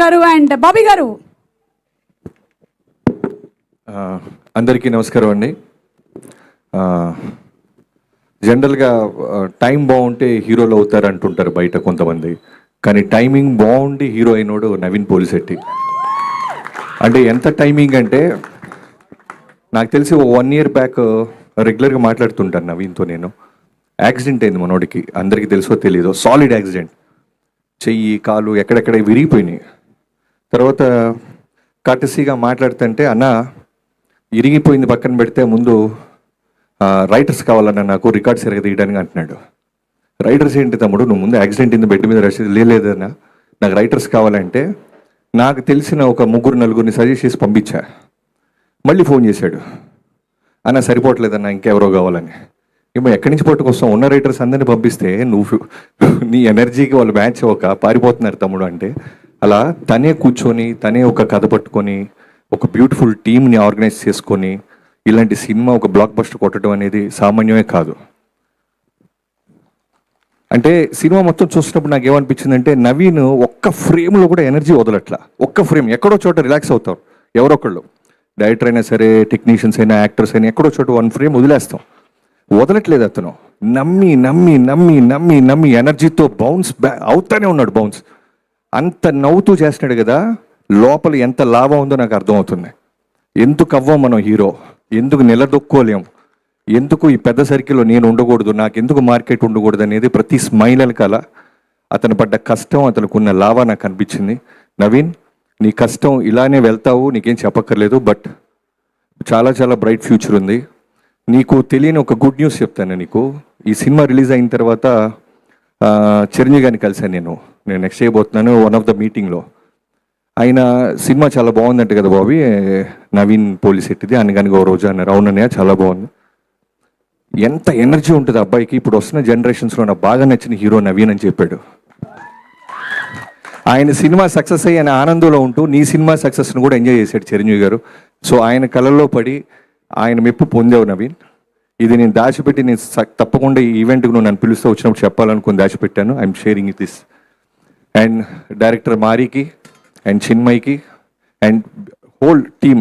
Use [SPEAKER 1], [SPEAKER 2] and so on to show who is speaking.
[SPEAKER 1] గారు అండ్ బాబీ గారు.
[SPEAKER 2] అందరికీ నమస్కారం అండి. జనరల్గా టైం బాగుంటే హీరోలు అవుతారు అంటుంటారు బయట కొంతమంది, కానీ టైమింగ్ బాగుండి హీరో అయినోడు నవీన్ పోలిశెట్టి. అంటే ఎంత టైమింగ్ అంటే, నాకు తెలిసి 1 year బ్యాక్ రెగ్యులర్గా మాట్లాడుతుంటాను నవీన్తో. నేను యాక్సిడెంట్ అయింది మనోడికి, అందరికీ తెలుసో తెలీదో, సాలిడ్ యాక్సిడెంట్. చెయ్యి కాలు ఎక్కడెక్కడ విరిగిపోయినాయి. తర్వాత కర్టసీగా మాట్లాడుతుంటే, అన్న ఇరిగిపోయింది పక్కన పెడితే ముందు రైటర్స్ కావాలన్నా నాకు రికార్డ్స్ తీయడానికి అంటున్నాడు. రైటర్స్ ఏంటి తమ్ముడు, నువ్వు ముందు యాక్సిడెంట్ అయింది బెడ్ మీద రసీదు లేదన్నా, నాకు రైటర్స్ కావాలంటే నాకు తెలిసిన ఒక 3-4 సజెస్ట్ చేసి పంపించా. మళ్ళీ ఫోన్ చేశాడు, అన్న సరిపోవట్లేదన్నా ఇంకెవరో కావాలని. ఏమో ఎక్కడి నుంచి పట్టుకొస్తాం, ఉన్న రైటర్స్ అందరినీ పంపిస్తే నువ్వు నీ ఎనర్జీకి వాళ్ళు మ్యాచ్ అవ్వక పారిపోతున్నారు తమ్ముడు అంటే, అలా తనే కూర్చొని తనే ఒక కథ పట్టుకొని ఒక బ్యూటిఫుల్ టీమ్ని ఆర్గనైజ్ చేసుకొని ఇలాంటి సినిమా ఒక బ్లాక్ బస్టర్ కొట్టడం అనేది సామాన్యమే కాదు. అంటే సినిమా మొత్తం చూసినప్పుడు నాకు ఏమనిపించిందంటే, నవీన్ ఒక్క ఫ్రేమ్లో కూడా ఎనర్జీ వదలట్లా. ఒక్క ఫ్రేమ్ ఎక్కడో చోట రిలాక్స్ అవుతారు ఎవరొకళ్ళు, డైరెక్టర్ అయినా సరే, టెక్నీషియన్స్ అయినా, యాక్టర్స్ అయినా, ఎక్కడో చోట 1 frame వదిలేస్తాం. వదలట్లేదు అతను. నమ్మి నమ్మి నమ్మి నమ్మి నమ్మి ఎనర్జీతో బౌన్స్ అవుతానే ఉన్నాడు. బౌన్స్ అంత నవ్వుతూ చేస్తున్నాడు కదా, లోపల ఎంత లాభం ఉందో నాకు అర్థమవుతుంది. ఎందుకు అవ్వం మనం హీరో, ఎందుకు నిలదొక్కోలేం, ఎందుకు ఈ పెద్ద సర్కిల్లో నేను ఉండకూడదు, నాకు ఎందుకు మార్కెట్ ఉండకూడదు అనేది ప్రతి స్మైల్ వెనకాల అతను పడ్డ కష్టం, అతనుకున్న లాభ నాకు అనిపించింది. నవీన్, నీ కష్టం ఇలానే వెళ్తావు, నీకేం చెప్పక్కర్లేదు, బట్ చాలా చాలా బ్రైట్ ఫ్యూచర్ ఉంది. నీకు తెలియని ఒక గుడ్ న్యూస్ చెప్తాను నీకు. ఈ సినిమా రిలీజ్ అయిన తర్వాత చిరంజీవి గారిని కలిశాను నేను నెక్స్ట్ చేయబోతున్నాను వన్ ఆఫ్ ద మీటింగ్లో. ఆయన సినిమా చాలా బాగుందంట కదా బాబీ, నవీన్ పోలిశెట్టిది అని కానీ ఓ రోజు అన్నారు. అవునన్నయ్య చాలా బాగుంది. ఎంత ఎనర్జీ ఉంటుంది అబ్బాయికి. ఇప్పుడు వస్తున్న జనరేషన్స్లో నాకు బాగా నచ్చిన హీరో నవీన్ అని చెప్పాడు. ఆయన సినిమా సక్సెస్ అయ్యి ఆయన ఆనందంలో ఉంటూ నీ సినిమా సక్సెస్ను కూడా ఎంజాయ్ చేశాడు చిరంజీవి గారు. సో ఆయన కళల్లో పడి ఆయన మెప్పు పొందావు నవీన్. ఇది నేను దాచిపెట్టి, నేను తప్పకుండా ఈ ఈవెంట్కి నువ్వు నన్ను పిలుస్తూ వచ్చినప్పుడు చెప్పాలనుకుని దాచిపెట్టాను. I'm sharing this. And director మారీకి అండ్ చిన్మయ్కి అండ్ హోల్ టీమ్